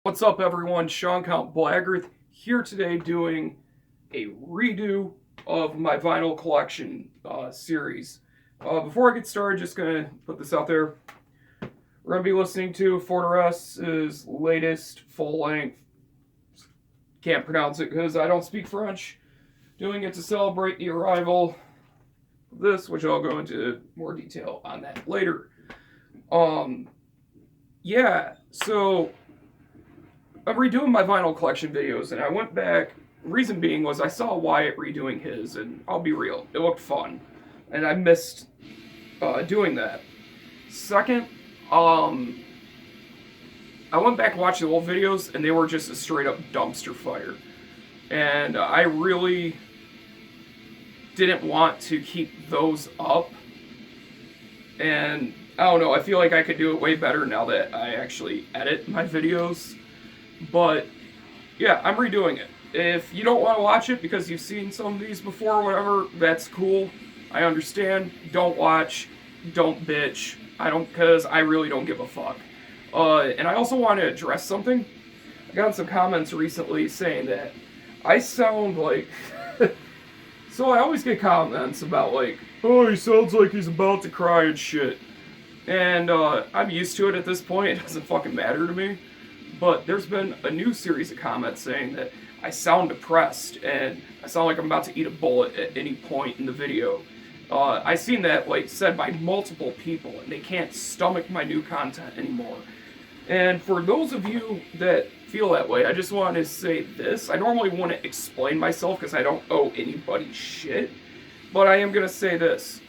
What's up, everyone? Sean Count Blaggerth here today doing a redo of my vinyl collection series. Before I get started, just gonna put this out there. We're gonna be listening to Fortress's latest full-length. Can't pronounce it because I don't speak French. Doing it to celebrate the arrival of this, which I'll go into more detail on that later. Yeah. So I'm redoing my vinyl collection videos, and I went back. Reason being was I saw Wyatt redoing his, and I'll be real, it looked fun, and I missed doing that. Second, I went back and watched the old videos, and they were just a straight up dumpster fire, and I really didn't want to keep those up. And I don't know, I feel like I could do it way better now that I actually edit my videos. But yeah, I'm redoing it. If you don't want to watch it because you've seen some of these before or whatever, that's cool. I understand. Don't watch. Don't bitch. Because I really don't give a fuck. And I also want to address something. I got some comments recently saying that I sound like. So I always get comments about like, oh, he sounds like he's about to cry and shit. And I'm used to it at this point. It doesn't fucking matter to me. But there's been a new series of comments saying that I sound depressed and I sound like I'm about to eat a bullet at any point in the video. I seen that like said by multiple people, and they can't stomach my new content anymore. And for those of you that feel that way, I just want to say this. I normally wouldn't explain myself because I don't owe anybody shit, but I am gonna say this.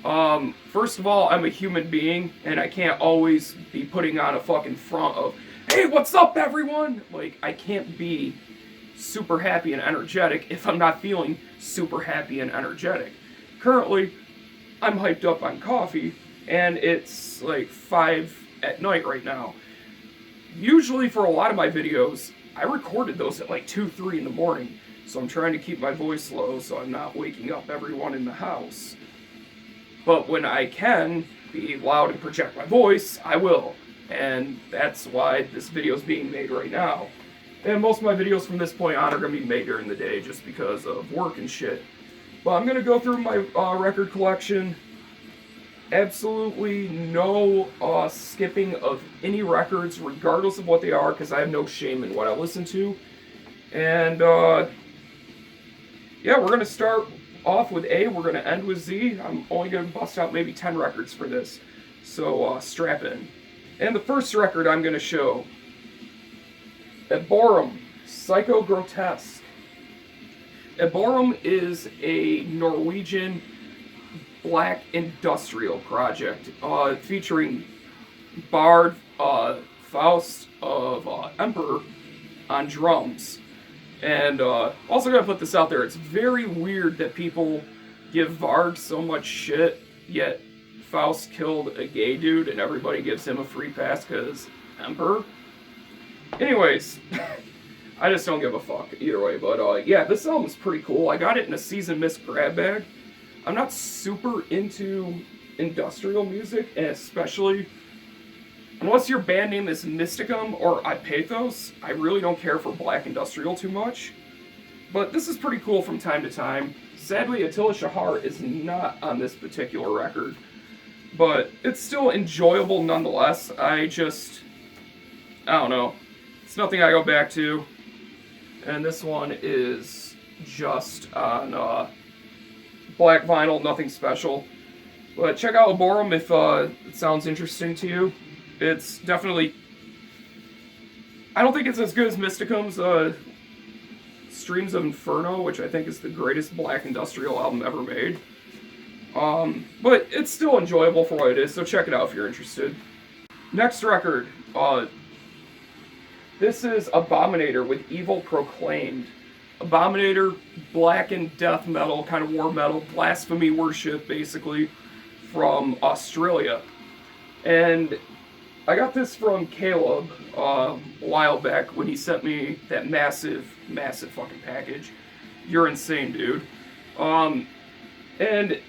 First of all, I'm a human being, and I can't always be putting on a fucking front of, hey, what's up, everyone? Like, I can't be super happy and energetic if I'm not feeling super happy and energetic. Currently, I'm hyped up on coffee, and it's like 5 at night right now. Usually, for a lot of my videos, I recorded those at like 2, 3 in the morning, so I'm trying to keep my voice low so I'm not waking up everyone in the house. But when I can be loud and project my voice, I will. And that's why this video is being made right now. And most of my videos from this point on are going to be made during the day just because of work and shit. But I'm going to go through my record collection. Absolutely no skipping of any records, regardless of what they are, because I have no shame in what I listen to. And yeah, we're going to start off with A, we're going to end with Z. I'm only going to bust out maybe 10 records for this, so strap in. And the first record I'm going to show, Aboram, Psycho Grotesque. Aboram is a Norwegian black industrial project featuring Bard Faust of Emperor on drums. And also going to put this out there, it's very weird that people give Varg so much shit, yet Faust killed a gay dude and everybody gives him a free pass because Emperor. Anyways, I just don't give a fuck either way. But yeah, this album's pretty cool. I got it in a season miss grab bag. I'm not super into industrial music, and especially unless your band name is Mysticum or Ipathos, I really don't care for black industrial too much. But this is pretty cool from time to time. Sadly, Attila Shahar is not on this particular record, but it's still enjoyable nonetheless. I don't know. It's nothing I go back to. And this one is just on black vinyl, nothing special. But check out Aboram if it sounds interesting to you. It's definitely... I don't think it's as good as Mysticum's Streams of Inferno, which I think is the greatest black industrial album ever made. But it's still enjoyable for what it is, so check it out if you're interested. Next record, this is Abominator with Evil Proclaimed. Abominator, black and death metal, kind of war metal, blasphemy worship, basically, from Australia. And I got this from Caleb a while back when he sent me that massive fucking package. You're insane, dude. And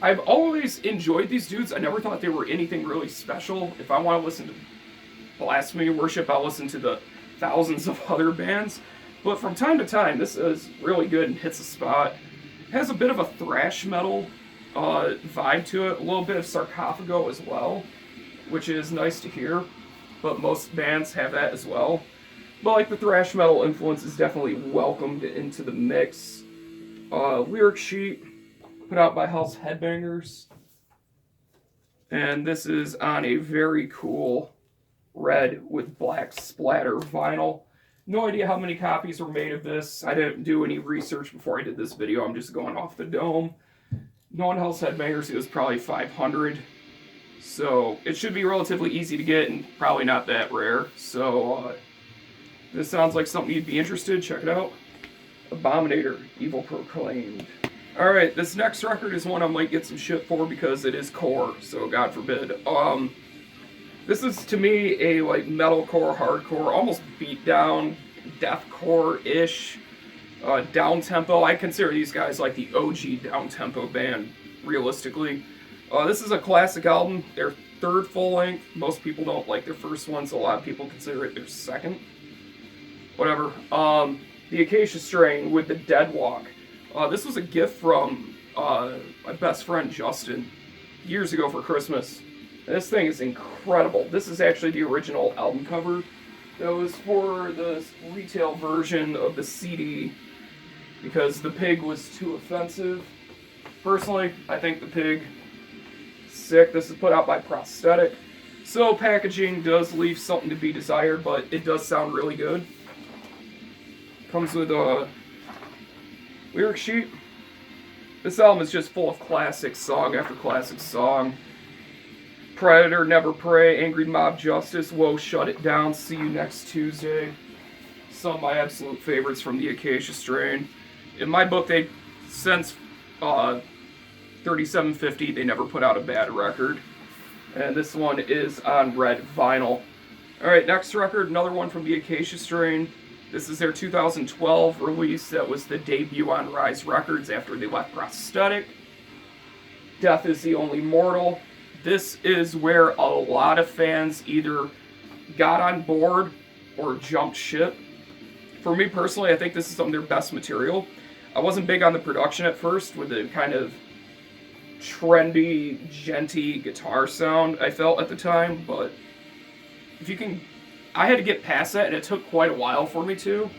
I've always enjoyed these dudes. I never thought they were anything really special. If I want to listen to blasphemy worship, I'll listen to the thousands of other bands, but from time to time, this is really good and hits a spot. It has a bit of a thrash metal vibe to it, a little bit of sarcophago as well, which is nice to hear, but most bands have that as well. But like the thrash metal influence is definitely welcomed into the mix. Lyric sheet put out by House Headbangers, and this is on a very cool red with black splatter vinyl. No idea how many copies were made of this. I didn't do any research before I did this video. I'm just going off the dome. Knowing House Headbangers, it was probably 500. So it should be relatively easy to get and probably not that rare. So this sounds like something you'd be interested in. Check it out. Abominator, Evil Proclaimed. Alright, this next record is one I might get some shit for because it is core, so God forbid. This is, to me, a like metalcore, hardcore, almost beatdown, deathcore-ish, down-tempo. I consider these guys like the OG down-tempo band, realistically. This is a classic album, their third full-length. Most people don't like their first one, so a lot of people consider it their second. Whatever. The Acacia Strain with the Dead Walk. This was a gift from my best friend Justin years ago for Christmas. This thing is incredible. This is actually the original album cover that was for the retail version of the CD because the pig was too offensive. Personally, I think the pig is sick. This is put out by Prosthetic. So packaging does leave something to be desired, but it does sound really good. Comes with a lyric sheet. This album is just full of classic song after classic song. Predator, Never Pray, Angry Mob Justice, Whoa, Shut It Down, See You Next Tuesday. Some of my absolute favorites from the Acacia Strain. In my book, since 3750, they never put out a bad record. And this one is on red vinyl. Alright, next record, another one from the Acacia Strain. This is their 2012 release that was the debut on Rise Records after they left Prosthetic. Death is the Only Mortal. This is where a lot of fans either got on board or jumped ship. For me personally, I think this is some of their best material. I wasn't big on the production at first with the kind of trendy, genty guitar sound I felt at the time, but if you can... I had to get past that, and it took quite a while for me to.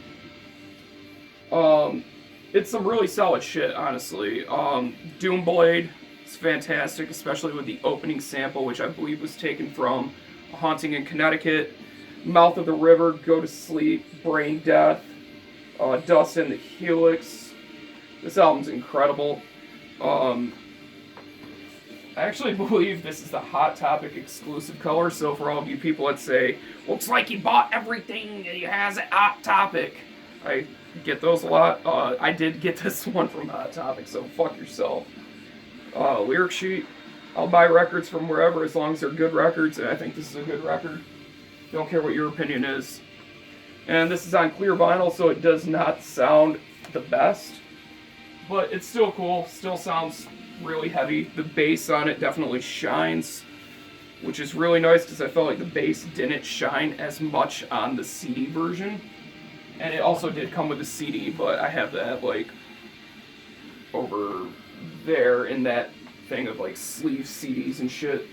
It's some really solid shit, honestly. Doomblade is fantastic, especially with the opening sample, which I believe was taken from A Haunting in Connecticut, Mouth of the River, Go to Sleep, Brain Death, Dust in the Helix. This album's incredible. I actually believe this is the Hot Topic exclusive color, so for all of you people that say, looks like he bought everything he has at Hot Topic, I get those a lot. I did get this one from Hot Topic, so fuck yourself. Lyric sheet, I'll buy records from wherever as long as they're good records, and I think this is a good record. Don't care what your opinion is. And this is on clear vinyl, so it does not sound the best, but it's still cool, still sounds really heavy. The bass on it definitely shines, which is really nice because I felt like the bass didn't shine as much on the CD version. And it also did come with a CD, but I have that like over there in that thing of like sleeve CDs and shit.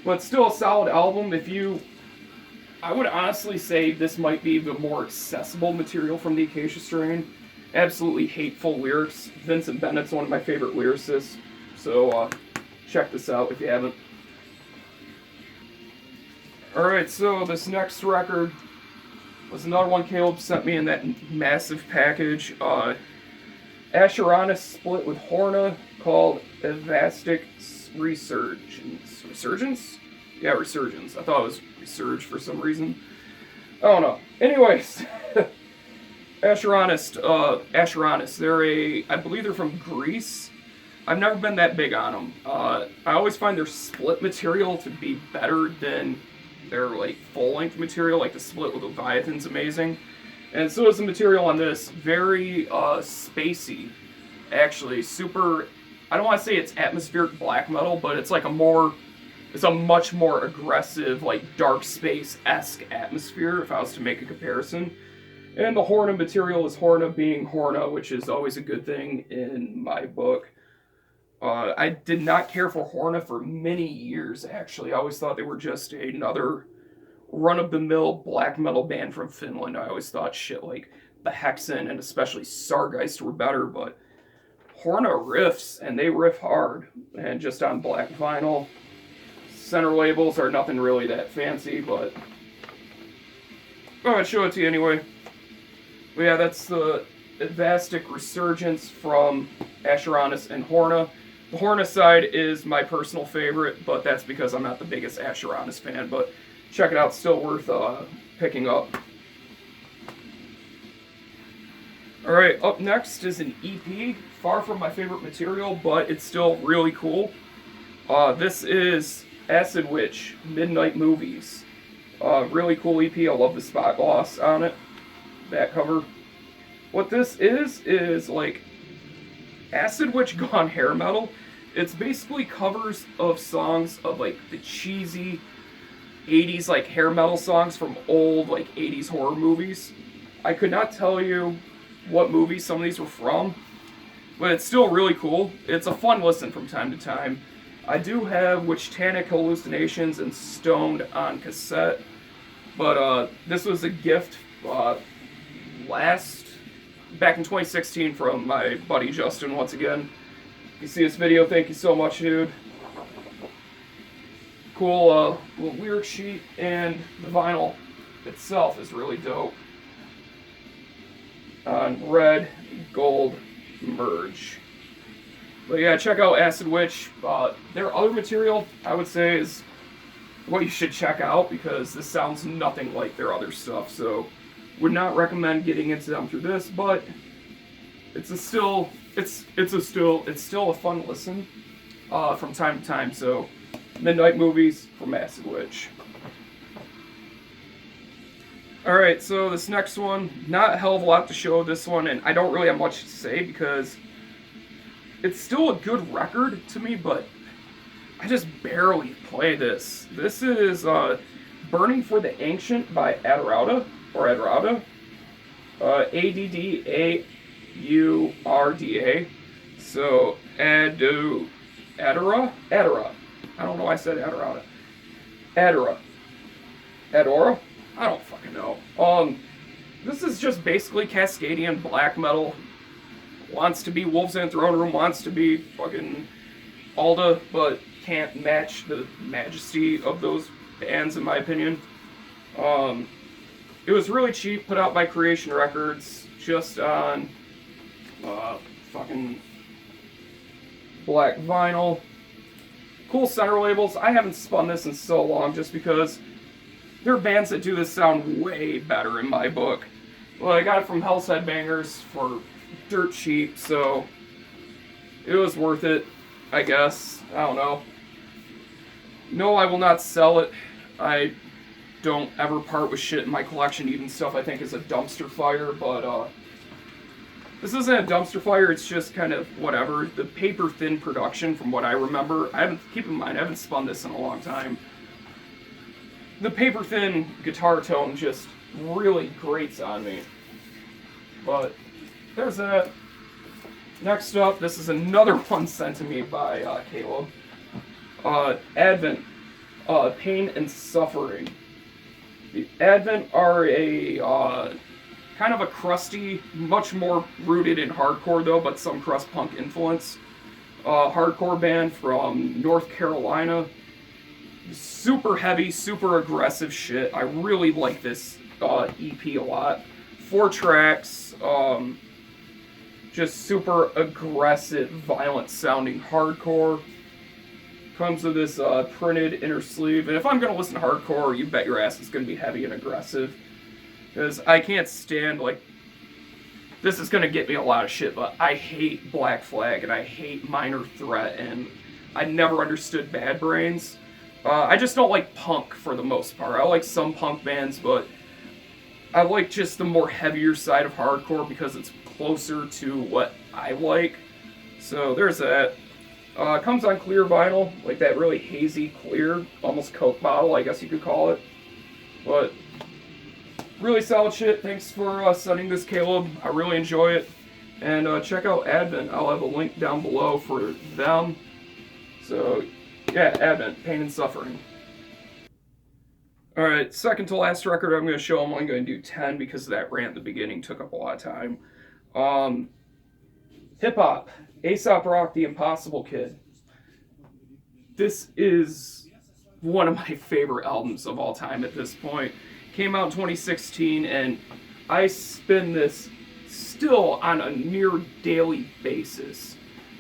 But still a solid album. I would honestly say this might be the more accessible material from the Acacia Strain. Absolutely hateful lyrics. Vincent Bennett's one of my favorite lyricists, so check this out if you haven't. Alright, so this next record was another one Caleb sent me in that massive package. Asheron split with Horna called Evastic Resurgence. Resurgence? Yeah, Resurgence. I thought it was Resurge for some reason. I don't know. Anyways... Asheronist, I believe they're from Greece. I've never been that big on them. I always find their split material to be better than their like full-length material, like the split with Leviathan's amazing. And so is the material on this. Very spacey, actually. Super, I don't want to say it's atmospheric black metal, but it's like a more It's a much more aggressive, like, dark space-esque atmosphere, if I was to make a comparison. And the Horna material is Horna being Horna, which is always a good thing in my book. I did not care for Horna for many years, actually. I always thought they were just another run-of-the-mill black metal band from Finland. I always thought shit like the Hexen and especially Sargeist were better, but Horna riffs, and they riff hard. And just on black vinyl. Center labels are nothing really that fancy, but I'm going to show it to you anyway. But yeah, that's the Vastic Resurgence from Asheronus and Horna. The Horna side is my personal favorite, but that's because I'm not the biggest Asheronus fan, but check it out, still worth picking up. Alright, up next is an EP, far from my favorite material, but it's still really cool. This is Acid Witch, Midnight Movies. Really cool EP, I love the spot gloss on it. Back cover. What this is like Acid Witch gone hair metal. It's basically covers of songs of like the cheesy 80s like hair metal songs from old like 80s horror movies. I could not tell you what movies some of these were from, but it's still really cool. It's a fun listen from time to time. I do have Witchtanic Hallucinations and Stoned on cassette, but this was a gift back in 2016 from my buddy Justin once again. If you see this video, thank you so much, dude. Cool little lyric sheet, and the vinyl itself is really dope. On red, gold merge. But yeah, check out Acid Witch. Their other material, I would say, is what you should check out because this sounds nothing like their other stuff. So, would not recommend getting into them through this, but it's still a fun listen from time to time. So, Midnight Movies from Acid Witch. Alright, so this next one, not a hell of a lot to show this one, and I don't really have much to say because it's still a good record to me, but I just barely play this. This is Burning for the Ancient by Adhira, or Adhira. Addaurda. So, Adhira? I don't know why I said Adhira. Adhira? I don't fucking know. This is just basically Cascadian black metal. Wants to be Wolves in the Throne Room, wants to be fucking Alda, but can't match the majesty of those bands, in my opinion. It was really cheap, put out by Creation Records, just on fucking black vinyl. Cool center labels. I haven't spun this in so long just because there are bands that do this sound way better in my book. Well, I got it from Hell's Headbangers for dirt cheap, so it was worth it, I guess. I don't know. No, I will not sell it. I don't ever part with shit in my collection, even stuff I think is a dumpster fire, but this isn't a dumpster fire, it's just kind of whatever. The paper thin production, from what I remember, keep in mind, I haven't spun this in a long time. The paper thin guitar tone just really grates on me. But there's that. Next up, this is another one sent to me by Caleb. Advent, Pain and Suffering. The Advent are a kind of a crusty, much more rooted in hardcore though, but some crust punk influence. Hardcore band from North Carolina. Super heavy, super aggressive shit. I really like this EP a lot. 4 tracks, just super aggressive, violent sounding hardcore. Comes with this printed inner sleeve. And if I'm going to listen to hardcore, you bet your ass it's going to be heavy and aggressive. Because I can't stand, like, this is going to get me a lot of shit, but I hate Black Flag and I hate Minor Threat and I never understood Bad Brains. I just don't like punk for the most part. I like some punk bands, but I like just the more heavier side of hardcore because it's closer to what I like. So there's that. It comes on clear vinyl, like that really hazy clear, almost Coke bottle, I guess you could call it. But really solid shit. Thanks for sending this, Caleb. I really enjoy it. And check out Advent. I'll have a link down below for them. So, yeah, Advent, Pain and Suffering. Alright, second to last record I'm going to show. I'm only going to do 10 because that rant at the beginning took up a lot of time. Hip-hop. Aesop Rock, The Impossible Kid. This is one of my favorite albums of all time at this point. Came out in 2016, and I spin this still on a near daily basis.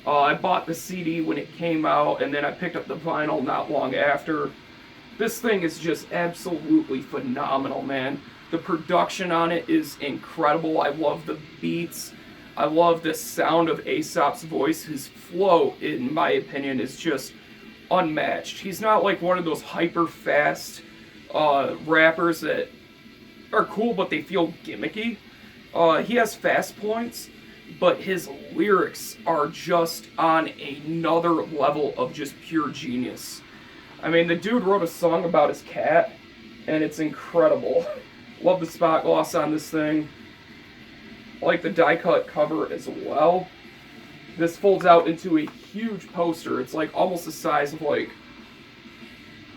I bought the CD when it came out, and then I picked up the vinyl not long after. This thing is just absolutely phenomenal, man. The production on it is incredible. I love the beats. I love the sound of Aesop's voice. His flow, in my opinion, is just unmatched. He's not like one of those hyper-fast rappers that are cool, but they feel gimmicky. He has fast points, but his lyrics are just on another level of just pure genius. I mean, the dude wrote a song about his cat, and it's incredible. Love the spot gloss on this thing. I like the die-cut cover as well. This folds out into a huge poster. It's like almost the size of like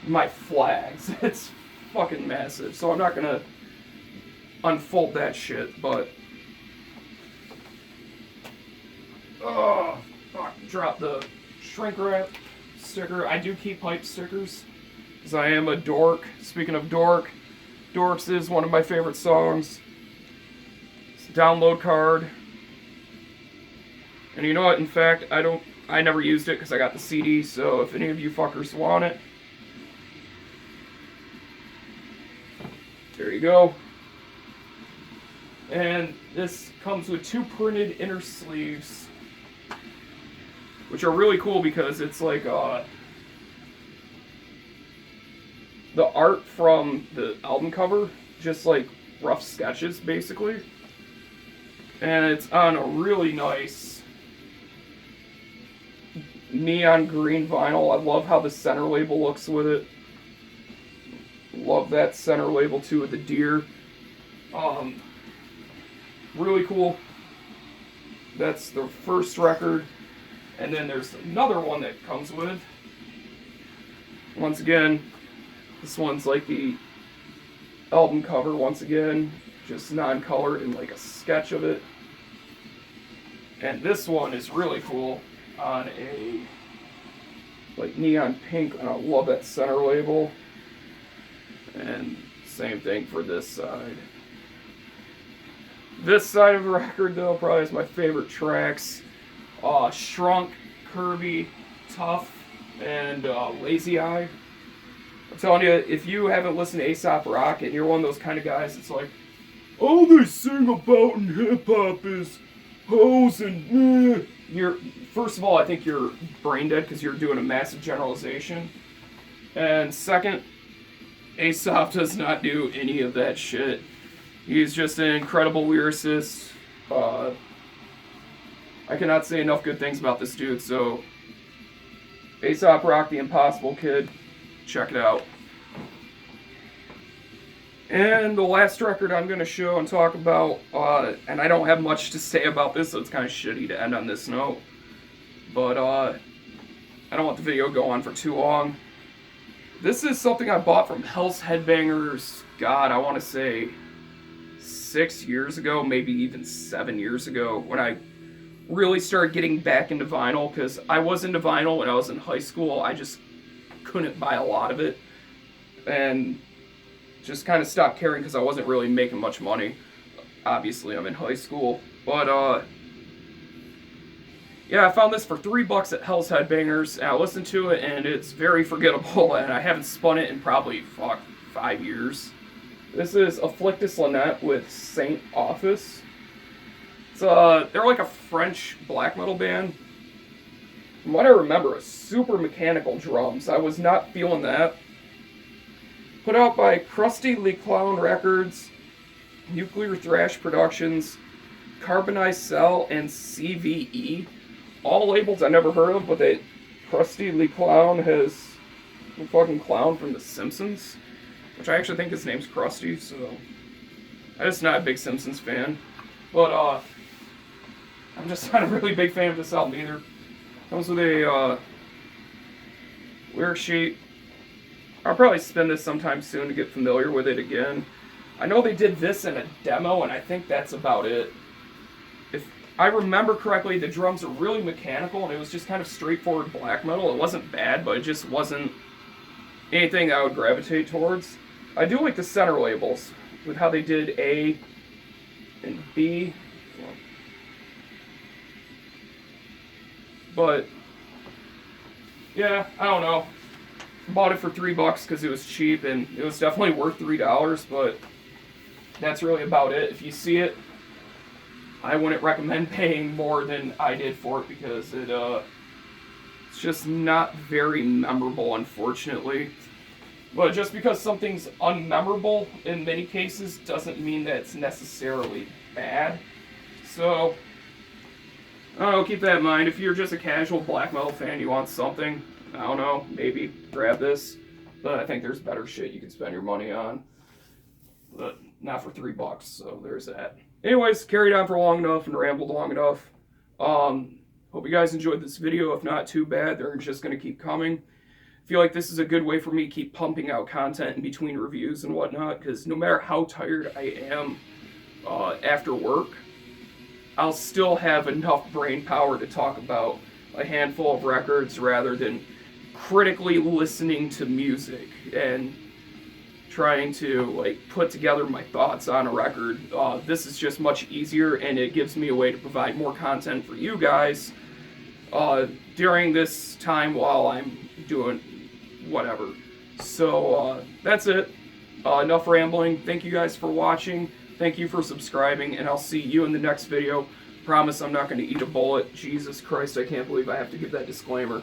my flags. It's fucking massive. So I'm not gonna unfold that shit, but oh fuck, drop the shrink wrap sticker. I do keep pipe stickers because I am a dork. Speaking of dork, Dorks is one of my favorite songs. It's a download card. And you know what, in fact, I never used it because I got the CD, so if any of you fuckers want it, there you go. And this comes with 2 printed inner sleeves, which are really cool because it's like the art from the album cover, just like rough sketches basically. And it's on a really nice neon green vinyl. I love how the center label looks with it. Love that center label too with the deer. Really cool. That's the first record. And then there's another one that comes with. Once again, this one's like the album cover once again. Just non-colored and like a sketch of it. And this one is really cool on a like neon pink, and I love that center label. And same thing for this side. This side of the record though probably is my favorite tracks. Shrunk, Curvy, Tough, and Lazy Eye. I'm telling you, if you haven't listened to Aesop Rock and you're one of those kind of guys, it's like, all they sing about in hip-hop is hoes and you're, first of all, I think you're brain dead because you're doing a massive generalization. And second, Aesop does not do any of that shit. He's just an incredible lyricist. I cannot say enough good things about this dude, so Aesop Rock, The Impossible Kid, check it out. And the last record I'm going to show and talk about, and I don't have much to say about this, so it's kind of shitty to end on this note, but I don't want the video to go on for too long. This is something I bought from Hell's Headbangers, God, I want to say 6 years ago, maybe even 7 years ago, when I really started getting back into vinyl, because I was into vinyl when I was in high school. I just couldn't buy a lot of it, and just kind of stopped caring because I wasn't really making much money. Obviously, I'm in high school, but yeah, I found this for $3 at Hell's Headbangers, and I listened to it, and it's very forgettable, and I haven't spun it in probably, 5 years. This is Afflictus Lynette with Saint Office. It's, they're like a French black metal band. From what I remember, super mechanical drums. I was not feeling that. Put out by Krusty Le Clown Records, Nuclear Thrash Productions, Carbonized Cell, and CVE. All labels I never heard of, but they Krusty the Clown has the fucking clown from The Simpsons, which I actually think his name's Krusty, so I'm just not a big Simpsons fan. But I'm just not a really big fan of this album either. Comes with a lyric sheet. I'll probably spin this sometime soon to get familiar with it again. I know they did this in a demo, and I think that's about it. If I remember correctly, the drums are really mechanical, and it was just kind of straightforward black metal. It wasn't bad, but it just wasn't anything I would gravitate towards. I do like the center labels, with how they did A and B. But, yeah, I don't know. Bought it for $3 because it was cheap, and it was definitely worth $3, but that's really about it. If you see it, I wouldn't recommend paying more than I did for it because it's just not very memorable, unfortunately. But just because something's unmemorable in many cases doesn't mean that it's necessarily bad. So, I don't know, keep that in mind. If you're just a casual black metal fan, you want something, I don't know, maybe grab this. But I think there's better shit you can spend your money on. But not for $3, so there's that. Anyways, carried on for long enough and rambled long enough. Hope you guys enjoyed this video. If not, too bad. They're just going to keep coming. I feel like this is a good way for me to keep pumping out content in between reviews and whatnot, because no matter how tired I am after work, I'll still have enough brain power to talk about a handful of records rather than critically listening to music and trying to like put together my thoughts on a record. This is just much easier, and it gives me a way to provide more content for you guys during this time while I'm doing whatever. So that's it. Enough rambling. Thank you guys for watching. Thank you for subscribing, and I'll see you in the next video. Promise I'm not going to eat a bullet. Jesus Christ, I can't believe I have to give that disclaimer.